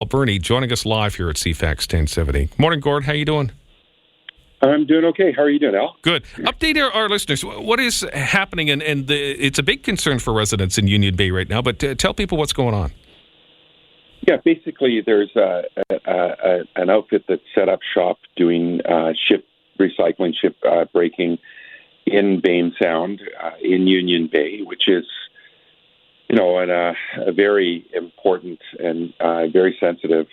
Bernie joining us live here at CFAX 1070. Morning, Gord. How you doing? I'm doing okay. How are you doing, Al? Good. Update our listeners. What is happening? And it's a big concern for residents in Union Bay right now, but tell people what's going on. Yeah, basically there's an outfit that set up shop doing ship recycling, ship breaking in Bain Sound in Union Bay, which is, a very important and very sensitive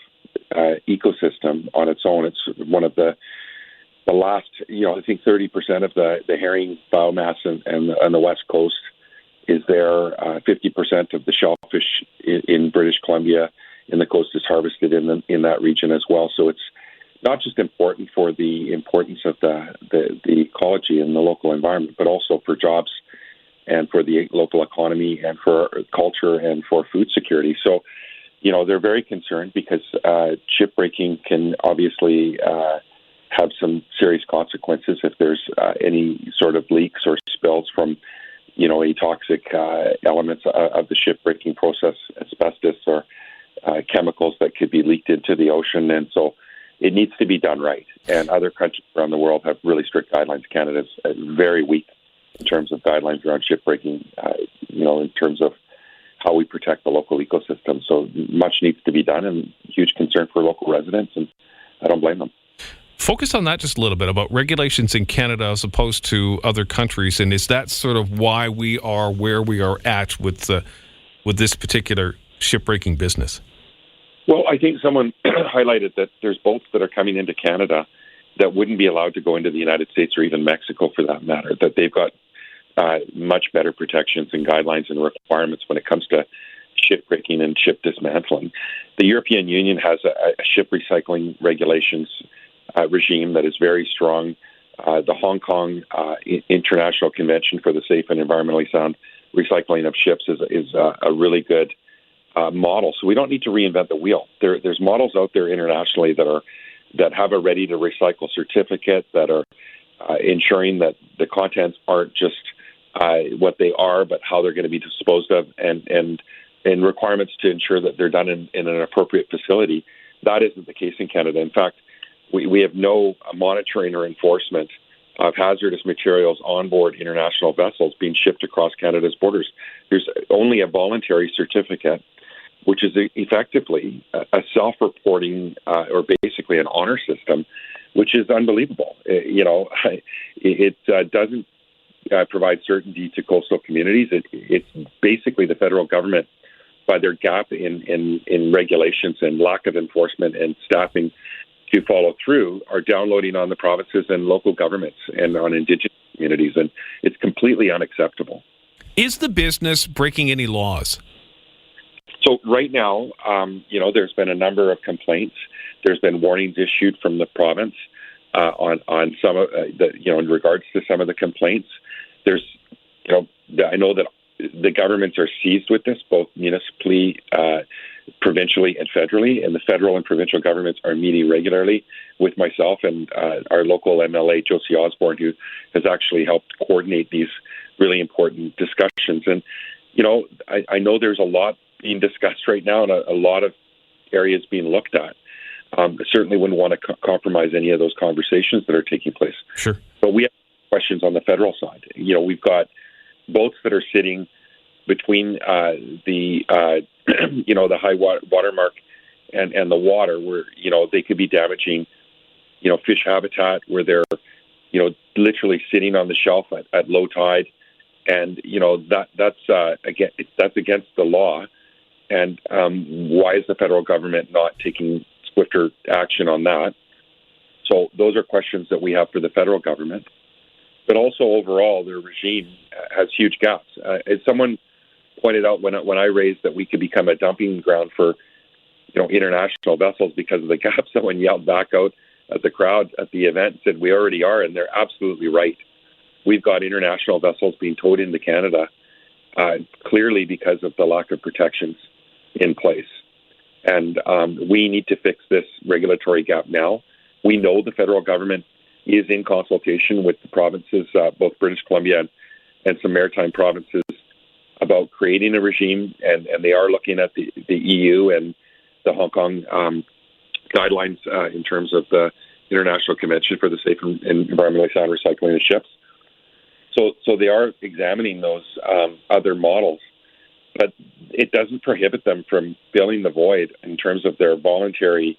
ecosystem on its own. It's one of the last, I think 30% of the herring biomass on the West Coast is there. 50% of the shellfish in British Columbia in the coast is harvested in that region as well. So it's not just important for the importance of the ecology and the local environment, but also for jobs and for the local economy and for culture and for food security. So, they're very concerned because shipbreaking can obviously have some serious consequences if there's any sort of leaks or spills from, a toxic elements of the shipbreaking process, asbestos or chemicals that could be leaked into the ocean. And so it needs to be done right. And other countries around the world have really strict guidelines. Canada's very weak in terms of guidelines around shipbreaking, in terms of how we protect the local ecosystem. So much needs to be done, and huge concern for local residents, and I don't blame them. Focus on that just a little bit, about regulations in Canada as opposed to other countries, and is that sort of why we are where we are at with this particular shipbreaking business? Well, I think someone highlighted that there's boats that are coming into Canada that wouldn't be allowed to go into the United States or even Mexico for that matter, that they've got much better protections and guidelines and requirements when it comes to ship breaking and ship dismantling. The European Union has a ship recycling regulations regime that is very strong. The Hong Kong International Convention for the Safe and Environmentally Sound Recycling of Ships is a really good model. So we don't need to reinvent the wheel. There's models out there internationally that have a ready to recycle certificate, that are ensuring that the contents aren't just what they are, but how they're going to be disposed of, and requirements to ensure that they're done in an appropriate facility. That isn't the case in Canada. In fact, we have no monitoring or enforcement of hazardous materials on board international vessels being shipped across Canada's borders. There's only a voluntary certificate, which is effectively a self-reporting or basically an honor system, which is unbelievable. It doesn't provide certainty to coastal communities. It's basically the federal government, by their gap in regulations and lack of enforcement and staffing to follow through, are downloading on the provinces and local governments and on Indigenous communities, and it's completely unacceptable. Is the business breaking any laws? So right now, there's been a number of complaints. There's been warnings issued from the province on some of in regards to some of the complaints. There's, I know that the governments are seized with this, both municipally, provincially, and federally, and the federal and provincial governments are meeting regularly with myself and our local MLA, Josie Osborne, who has actually helped coordinate these really important discussions. And, I know there's a lot being discussed right now and a lot of areas being looked at. I certainly wouldn't want to compromise any of those conversations that are taking place. Sure. But we have questions on the federal side. We've got boats that are sitting between the high water mark and the water, where they could be damaging fish habitat, where they're literally sitting on the shelf at low tide, and that's against the law. And why is the federal government not taking swifter action on that? So those are questions that we have for the federal government. But also overall, their regime has huge gaps. As someone pointed out when I raised that we could become a dumping ground for international vessels because of the gaps, someone yelled back out at the crowd at the event and said, "We already are," and they're absolutely right. We've got international vessels being towed into Canada clearly because of the lack of protections in place. And we need to fix this regulatory gap now. We know the federal government is in consultation with the provinces, both British Columbia and some maritime provinces, about creating a regime, and they are looking at the EU and the Hong Kong guidelines in terms of the International Convention for the Safe and Environmentally Sound Recycling of Ships. So they are examining those other models, but it doesn't prohibit them from filling the void in terms of their voluntary,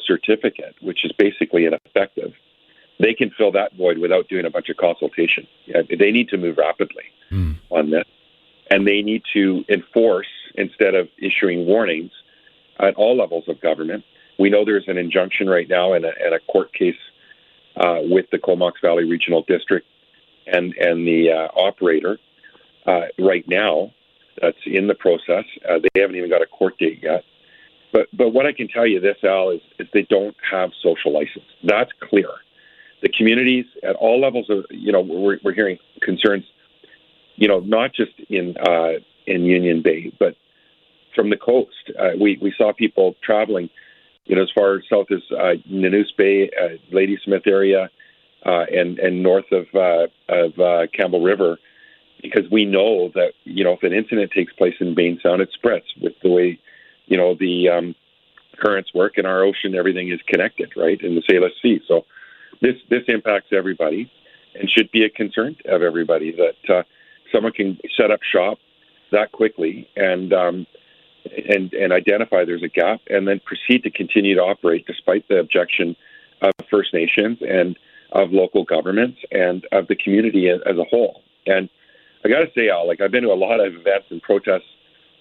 certificate, which is basically ineffective. They can fill that void without doing a bunch of consultation. They need to move rapidly on this, and they need to enforce instead of issuing warnings at all levels of government. We know there's an injunction right now in a court case with the Comox Valley Regional District and the operator right now that's in the process. They haven't even got a court date yet. But what I can tell you this, Al, is they don't have social license. That's clear. The communities at all levels of, we're hearing concerns, not just in Union Bay, but from the coast. We saw people traveling, as far south as Nanoose Bay, Ladysmith area, and north of Campbell River, because we know that, if an incident takes place in Bain Sound, it spreads with the way, the currents work in our ocean. Everything is connected, right, in the Salish Sea. So this impacts everybody and should be a concern of everybody that someone can set up shop that quickly and identify there's a gap and then proceed to continue to operate despite the objection of First Nations and of local governments and of the community as a whole. And I got to say, Al, I've been to a lot of events and protests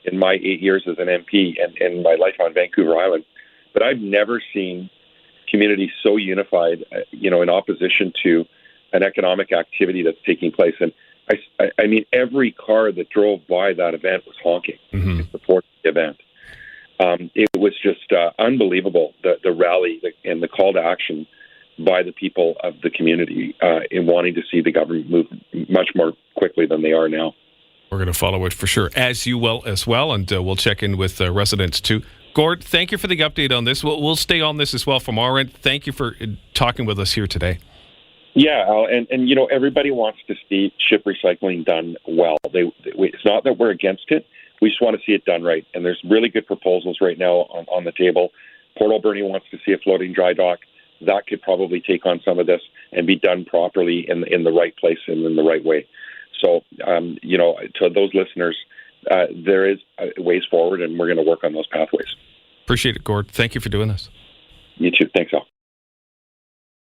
in my 8 years as an MP and my life on Vancouver Island, but I've never seen communities so unified, in opposition to an economic activity that's taking place. And I mean, every car that drove by that event was honking in support of the event. It was just unbelievable, the rally and the call to action by the people of the community in wanting to see the government move much more quickly than they are now. We're going to follow it for sure, as you will as well, and we'll check in with residents too. Gord, thank you for the update on this. We'll stay on this as well from our end. Thank you for talking with us here today. Yeah, Al, and everybody wants to see ship recycling done well. It's not that we're against it. We just want to see it done right. And there's really good proposals right now on the table. Port Alberni wants to see a floating dry dock. That could probably take on some of this and be done properly in the right place and in the right way. So, to those listeners, there is ways forward, and we're going to work on those pathways. Appreciate it, Gord. Thank you for doing this. You too. Thanks, Al.